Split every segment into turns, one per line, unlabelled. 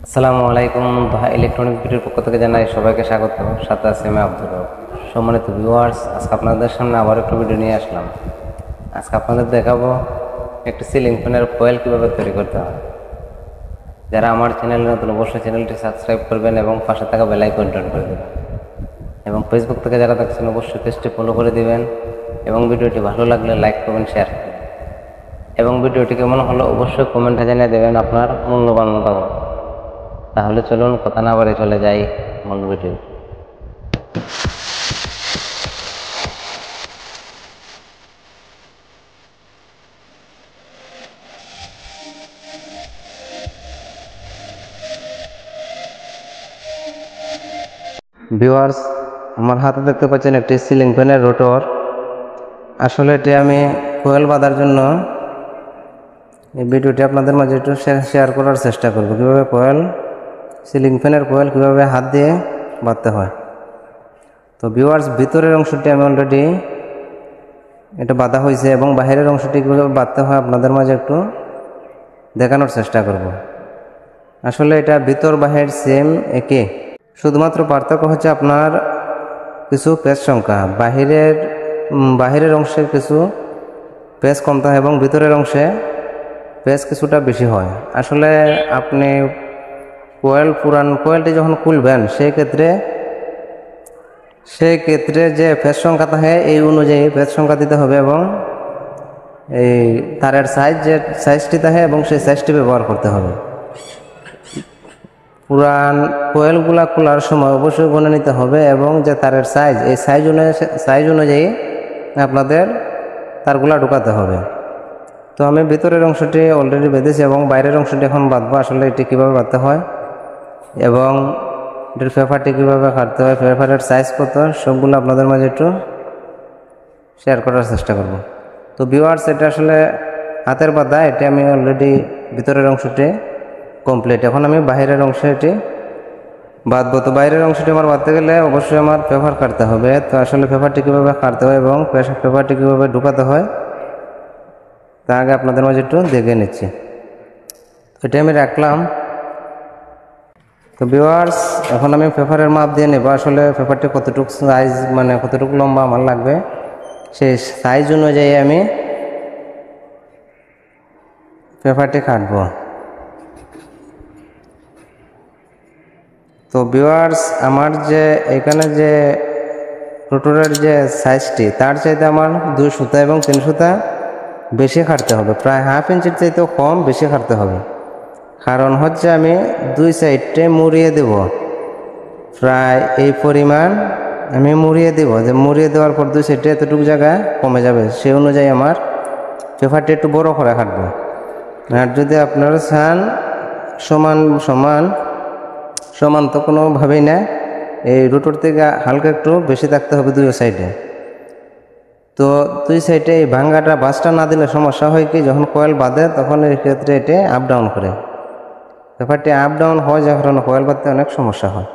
আসসালামু আলাইকুম। ইলেকট্রনিক ভিডিওর পক্ষ থেকে জানাই সবাইকে স্বাগত। সাথে আছে আমি আব্দুর রব। সম্মানিত ভিউয়ার্স, আজকে আপনাদের সামনে আবার একটা ভিডিও নিয়ে আসলাম। আজকে আপনাদের দেখাবো একটি সিলিং ফ্যানের কয়েল কীভাবে তৈরি করতে হয়। যারা আমার চ্যানেলে নতুন অবশ্যই চ্যানেলটি সাবস্ক্রাইব করবেন এবং পাশে থাকা বেল আইকনটি অন করে দেবেন, এবং ফেসবুক থেকে যারা দেখছেন অবশ্যই পেজটি ফলো করে দিবেন, এবং ভিডিওটি ভালো লাগলে লাইক করবেন, শেয়ার করবেন, এবং ভিডিওটি কেমন হলো অবশ্যই কমেন্টে জানিয়ে দেবেন আপনার মূল্যবান মতামত। তাহলে চলুন কথা না বাড়িয়ে চলে যাই মূল ভিডিও। ভিউয়ার্স, আমার হাতে দেখতে পাচ্ছেন একটি সিলিং ফ্যানের রোটর। আসলে এটি আমি কোয়েল বাঁধার জন্য এই ভিডিওটি আপনাদের মাঝে একটু শেয়ার করার চেষ্টা করব, কীভাবে কোয়েল সিলিং ফ্যানের কোয়েল কীভাবে হাত দিয়ে বাঁধতে হয়। তো ভিউয়ার্স, ভিতরের অংশটি আমি অলরেডি এটা বাঁধা হয়েছে, এবং বাইরের অংশটি কীভাবে বাঁধতে হয় আপনাদের মাঝে একটু দেখানোর চেষ্টা করব। আসলে এটা ভিতর বাহির সেম একই, শুধুমাত্র পার্থক্য হচ্ছে আপনার কিছু পেজ সংখ্যা। বাহিরের অংশে কিছু পেজ কম থাকে এবং ভিতরের অংশে পেজ কিছুটা বেশি হয়। আসলে আপনি পুরান কোয়েলটি যখন খুলবেন সেই ক্ষেত্রে যে পেজ সংখ্যা থাকে এই অনুযায়ী পেজ সংখ্যা দিতে হবে, এবং এই তারের সাইজটি থাকে এবং সেই সাইজটি ব্যবহার করতে হবে। পুরান কোয়েলগুলা খোলার সময় অবশ্যই গুনে নিতে হবে, এবং যে তারের সাইজ এই সাইজ অনুযায়ী আপনাদের তারগুলা ঢুকাতে হবে। তো আমি ভিতরের অংশটি অলরেডি বেঁধেছি এবং বাইরের অংশটি এখন বাঁধবো। আসলে এটি কীভাবে বাঁধতে হয় এবং এটির পেপারটি কীভাবে কাটতে হয়, পেপারের সাইজ কত, সবগুলো আপনাদের মাঝে একটু শেয়ার করার চেষ্টা করব। তো ভিউয়ার্স, এটা আসলে হাতের বাঁধা, এটি আমি অলরেডি ভিতরের অংশটি কমপ্লিট। এখন আমি বাইরের অংশে এটি বাঁধবো। তো বাইরের অংশটি আমার বাঁধতে গেলে অবশ্যই আমার পেপার কাটতে হবে। তো আসলে পেপারটি কীভাবে কাটতে হয় এবং পেপারটি কীভাবে ঢুকাতে হয় তা আগে আপনাদের মাঝে একটু দেখে নিচ্ছি। এটা আমি রাখলাম। তো ভিউয়ার্স, এখন আমি পেপারের মাপ দিয়ে নেব। আসলে পেপারটি কতটুকু সাইজ, মানে কতটুকু লম্বা আমার লাগবে, সেই সাইজ অনুযায়ী আমি পেপারটি কাটবো। তো ভিউয়ার্স, আমার যে এখানে যে রোটরের যে সাইজটি তার চাইতে আমার 2 সুতা এবং 3 সুতা বেশি কাটতে হবে, প্রায় হাফ ইঞ্চির চাইতেও কম বেশি কাটতে হবে। কারণ হচ্ছে আমি 2 সাইডে মুড়িয়ে দেব, প্রায় এই পরিমাণ আমি মুড়িয়ে দেব। যে মুড়িয়ে দেওয়ার পর 2 সাইডে এতটুকু জায়গা কমে যাবে, সেই অনুযায়ী আমার পেপারটি একটু বড় করে কাটবো। আর যদি আপনারা চান সমান তো কোনোভাবেই না, এই রোটর থেকে হালকা একটু বেশি থাকতে হবে 2 সাইডে। তো 2 সাইডে এই ভাঙ্গাটা বাসটা না দিলে সমস্যা হয় কি, যখন কয়েল বাঁধে তখন এই ক্ষেত্রে এটি আপ ডাউন করে, ব্যাপারটি আপ ডাউন হয়, যে কারণে কয়েল বাঁধতে অনেক সমস্যা হয়।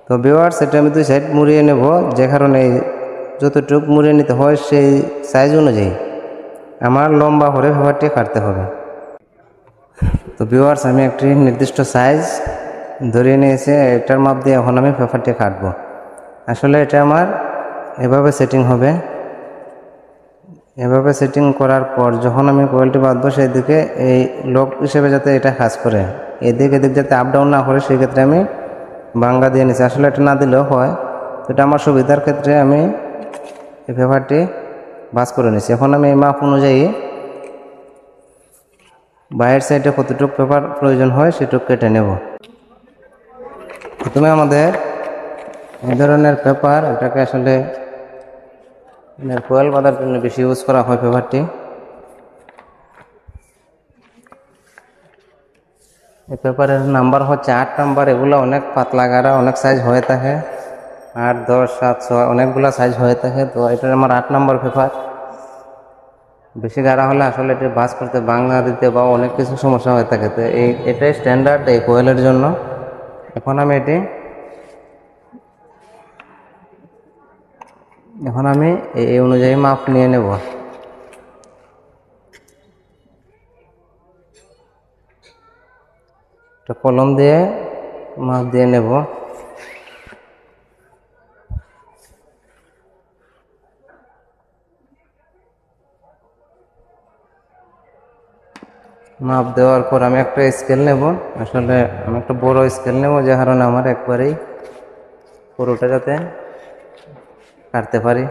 তো ভিউয়ার্স, এটা আমি 2 সাইড মুড়িয়ে নেব, যে কারণে যতটুকু মুড়িয়ে নিতে হয় সেই সাইজ অনুযায়ী আমার লম্বা করে পেপারটি কাটতে হবে। তো ভিউয়ার্স, আমি একটি নির্দিষ্ট সাইজ ধরিয়ে নিয়েছি, এটার মাপ দিয়ে এখন আমি পেপারটি কাটবো। আসলে এটা আমার এভাবে সেটিং হবে। এভাবে সেটিং করার পর যখন আমি কোয়েলটি বাঁধবো সেই দিকে এই লক হিসেবে যাতে এটা কাজ করে, এদিক যাতে আপ ডাউন না করে, সেই ক্ষেত্রে আমি ভাঙ্গা দিয়ে নিচ্ছি। আসলে এটা না দিলেও হয়, তো এটা আমার সুবিধার ক্ষেত্রে আমি এই পেপারটি ভাঁজ করে নিচ্ছি। এখন আমি এই মাপ অনুযায়ী বাইরের সাইডে কতটুকু পেপার প্রয়োজন হয় সেটুকু কেটে নেব। প্রথমে আমাদের এই ধরনের পেপার, এটাকে আসলে কোয়েল বাঁধার জন্য বেশি ইউজ করা হয় পেপারটি। এই পেপারের নাম্বার হচ্ছে 8 নাম্বার। এগুলো অনেক পাতলা গাঢ়া, অনেক সাইজ হয়ে থাকে, 8, 10, 7, 6 অনেকগুলো সাইজ হয়ে থাকে। তো এটা আমার 8 নাম্বার পেপার। বেশি গাঢ়া হলে আসলে এটি ভাঁজ করতে, ভাঙা দিতে বা অনেক কিছু সমস্যা হয়ে থাকে। তো এটাই স্ট্যান্ডার্ড এই কোয়েলের জন্য। এখন আমি এই অনুযায়ী মাপ নিয়ে নেব। তো একটা কলম দিয়ে মাপ দিয়ে নেব। মাপ দেওয়ার পর আমি একটা স্কেল নেব। আসলে আমি একটা বড় স্কেল নেব, যে কারণে আমার একবারেই পুরোটা যাতে কাটতে পারি।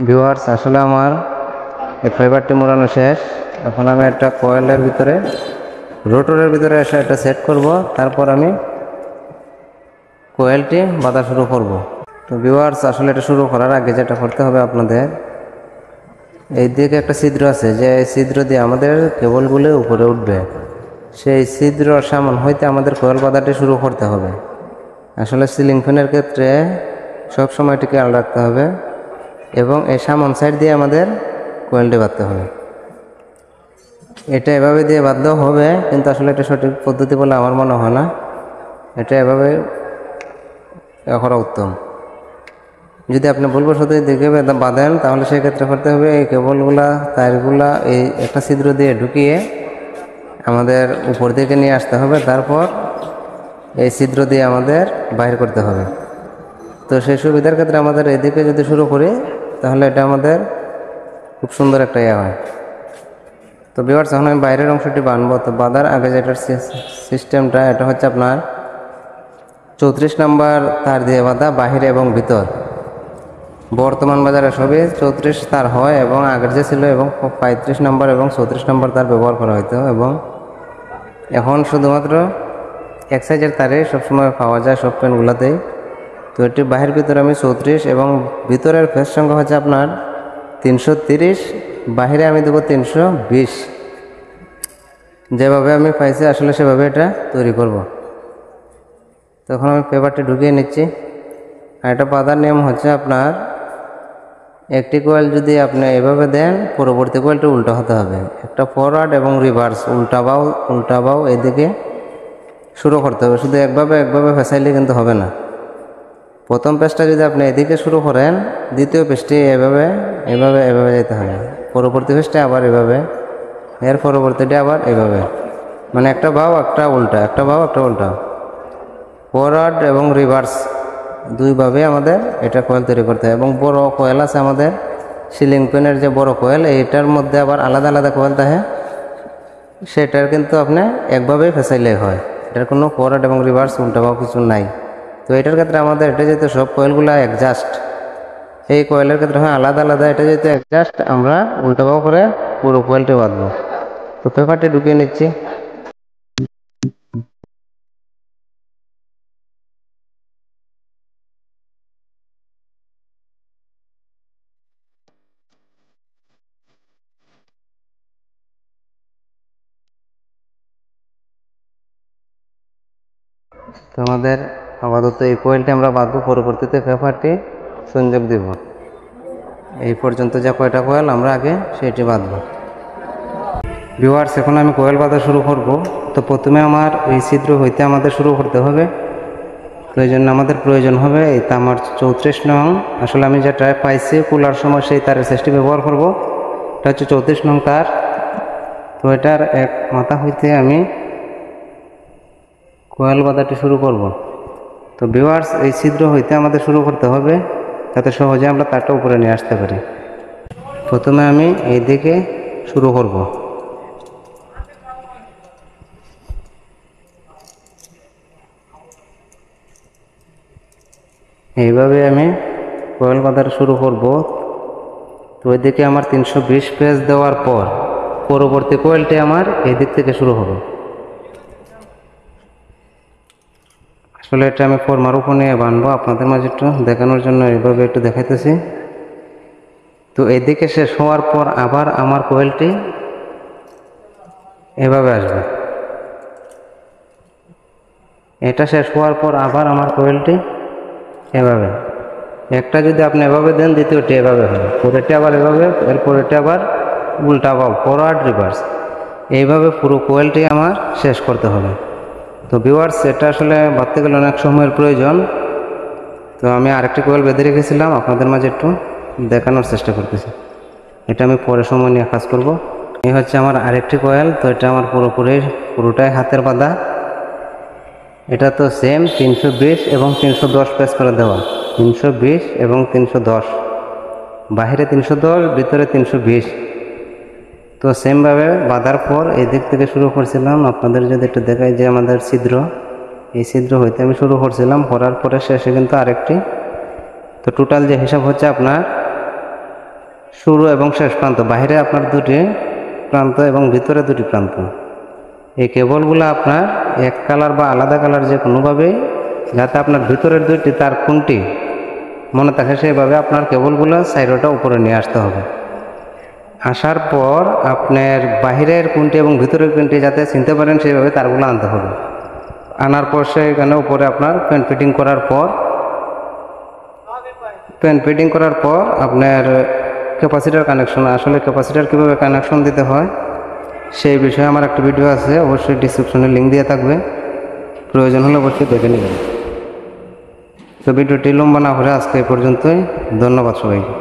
ভিউয়ার্স, আসলে আমার এই ফাইবারটি মোড়ানো শেষ। এখন আমি একটা কয়েলের ভিতরে, রোটরের ভিতরে এসে একটা সেট করব, তারপর আমি কয়েলটি বাঁধা শুরু করব। তো ভিউয়ার্স, আসলে এটা শুরু করার আগে যেটা করতে হবে আপনাদের, এই দিকে একটা ছিদ্র আছে, যে এই ছিদ্র দিয়ে আমাদের কেবলগুলো উপরে উঠবে। সেই ছিদ্র সামন হইতে আমাদের কয়েল বাঁধাটি শুরু করতে হবে। আসলে সিলিং ফ্যানের ক্ষেত্রে সবসময় এটি খেয়াল রাখতে হবে, এবং এই সামন সাইড দিয়ে আমাদের কয়েলটি বাঁধতে হবে। এটা এভাবে দিয়ে বাঁধলেও হবে, কিন্তু আসলে এটা সঠিক পদ্ধতি বলে আমার মনে হয় না। এটা এভাবে করা উত্তম। যদি আপনি ভুলবশত দিকে বাঁধেন, তাহলে সেক্ষেত্রে করতে হবে এই কেবলগুলা, তারগুলা এই একটা ছিদ্র দিয়ে ঢুকিয়ে আমাদের উপর দিকে নিয়ে আসতে হবে, তারপর এই ছিদ্র দিয়ে আমাদের বাইর করতে হবে। তো সেই সুবিধার ক্ষেত্রে আমাদের এদিকে যদি শুরু করি, তাহলে এটা আমাদের খুব সুন্দর একটা ইয়ে হয়। তো ভিউয়ার্স, যখন আমি বাইরের অংশটি বাঁধবো, তো বাঁধার আগে যেটার সিস্টেমটা, এটা হচ্ছে আপনার 34 নাম্বার তার দিয়ে বাঁধা, বাহির এবং ভিতর। বর্তমান বাজারে সবই 34 তার হয়, এবং আগের যে ছিল এবং 35 নাম্বার এবং 34 নাম্বার তার ব্যবহার করা হতো, এবং এখন শুধুমাত্র এক সাইজের তারে সবসময় পাওয়া যায় সব পেনগুলোতেই। তো এটি বাহির ভিতরে আমি 34 এবং ভিতরের ফেস সংখ্যা হচ্ছে আপনার 330, বাহিরে আমি দেবো 320। যেভাবে আমি পাইছি আসলে সেভাবে এটা তৈরি করব। তখন আমি পেপারটি ঢুকিয়ে নিচ্ছি। আর এটা বাঁধার নিয়ম হচ্ছে আপনার, একটি কয়েল যদি আপনি এভাবে দেন, পরবর্তী কয়েলটা উল্টো হতে হবে। একটা ফরওয়ার্ড এবং রিভার্স, উল্টা বাউ এদিকে শুরু করতে হবে। শুধু একভাবে ফেসাইলে কিন্তু হবে না। প্রথম পেজটা যদি আপনি এদিকে শুরু করেন, দ্বিতীয় পেজটি এভাবে যেতে হবে। পরবর্তী পেজটা আবার এভাবে, এর পরবর্তীটা আবার এভাবে, মানে একটা বাউ একটা উল্টা, একটা বাউ একটা উল্টা, ফরওয়ার্ড এবং রিভার্স দুইভাবে আমাদের এটা কয়েল তৈরি করতে হবে। এবং বড় কয়েল আছে আমাদের, সিলিং ফ্যানের যে বড় কয়েল, এইটার মধ্যে আবার আলাদা আলাদা কয়েল থাকে, সেটার কিন্তু আপনি একভাবেই ফেসাইলে হয়। এটার কোনো ফরওয়ার্ড এবং রিভার্স উল্টা বাউ কিছু নাই। তো এটার ক্ষেত্রে আমাদের, এটা যেহেতু সব কয়েলগুলো অ্যাডজাস্ট, এই কয়েলের ক্ষেত্রে হয় আলাদা আলাদা, এটা যেহেতু অ্যাডজাস্ট, আমরা উল্টা বাউ করে পুরো কয়েলটি বাঁধবো। তো পেপারটি ঢুকিয়ে নিচ্ছি। তো আমাদের আপাতত এই কয়েলটি আমরা বাঁধবো, পরবর্তীতে পেপারটি সংযোগ দেব। এই পর্যন্ত যা কয়টা কয়েল আমরা আগে সেটি বাঁধবো। ভিউয়ার্স, এখন আমি কয়েল বাঁধা শুরু করব। তো প্রথমে আমার এই ছিদ্র হইতে আমাদের শুরু করতে হবে। তো এই জন্য আমাদের প্রয়োজন হবে এই তামার 34 নং। আসলে আমি যেটা পাইছি কুলার সময়, সেই তারের সেটটি ব্যবহার করব। এটা হচ্ছে 34 নং তার। তো এটার এক মাথা হইতে আমি কয়েল বাঁধাটি শুরু করব। তো ভিউয়ার্স, এই ছিদ্র হইতে আমাদের শুরু করতে হবে, যাতে সহজে আমরা তারটা উপরে নিয়ে আসতে পারি। প্রথমে আমি এই দিকে শুরু করব। এইভাবে আমি কয়েল বাঁধাটা শুরু করব। তো ওইদিকে আমার 320 পেজ দেওয়ার পর পরবর্তী কয়েলটি আমার এই দিক থেকে শুরু হবে। আসলে এটা আমি ফর্মার উপর নিয়ে বানবো আপনাদের মাঝে একটু দেখানোর জন্য এইভাবে একটু দেখাইতেছি। তো এদিকে শেষ হওয়ার পর আবার আমার কয়েলটি এভাবে আসবে। এটা শেষ হওয়ার পর আবার আমার কয়েলটি এভাবে, একটা যদি আপনি এভাবে দেন দ্বিতীয়টি এভাবে হবে, পরেরটি আবার এভাবে, এরপরেরটি আবার উল্টা বা ফরওয়ার্ড রিভার্স, এইভাবে পুরো কয়েলটি আমার শেষ করতে হবে। তো ভিউয়ার্স, এটা আসলে ভাবতে গেলে অনেক সময়ের প্রয়োজন। তো আমি আরেকটি কয়েল বেঁধে রেখেছিলাম, আপনাদের মাঝে একটু দেখানোর চেষ্টা করতেছি। এটা আমি পরে সময় নিয়ে কাজ করব। এই হচ্ছে আমার আরেকটি কয়েল। তো এটা আমার পুরোটাই হাতের বাঁধা। এটা তো সেম 320 এবং 310 পেজ করে দেওয়া, 320 এবং 310, বাহিরে 310, ভিতরে 320। তো সেমভাবে বাঁধার পর এই দিক থেকে শুরু করছিলাম। আপনাদের যদি একটু দেখাই যে আমাদের ছিদ্র, এই ছিদ্র হইতে আমি শুরু করছিলাম, করার পরে শেষে কিন্তু আরেকটি। তো টোটাল যে হিসাব হচ্ছে আপনার শুরু এবং শেষ প্রান্ত, বাহিরে আপনার দুটি প্রান্ত এবং ভিতরে দুটি প্রান্ত। এই কেবলগুলো আপনার এক কালার বা আলাদা কালার যে কোনোভাবেই, যাতে আপনার ভিতরের দুইটি তার কোনটি মনে থাকে সেইভাবে আপনার কেবলগুলো সাইডটা উপরে নিয়ে আসতে হবে। আসার পর আপনার বাহিরের কোনটি এবং ভিতরের কোনটি যাতে চিনতে পারেন সেইভাবে তারগুলো আনতে হবে। আনার পর সেখানে উপরে আপনার পেন ফিটিং করার পর আপনার ক্যাপাসিটার কানেকশন, আসলে ক্যাপাসিটার কীভাবে কানেকশন দিতে হয় সেই বিষয়ে আমার একটা ভিডিও আছে, অবশ্যই ডিসক্রিপশনে লিঙ্ক দিয়ে থাকবে, প্রয়োজন হলে অবশ্যই দেখে নেবেন। তো ভিডিওটি লম্বা না করে আজকে এই পর্যন্তই। ধন্যবাদ সবাইকে।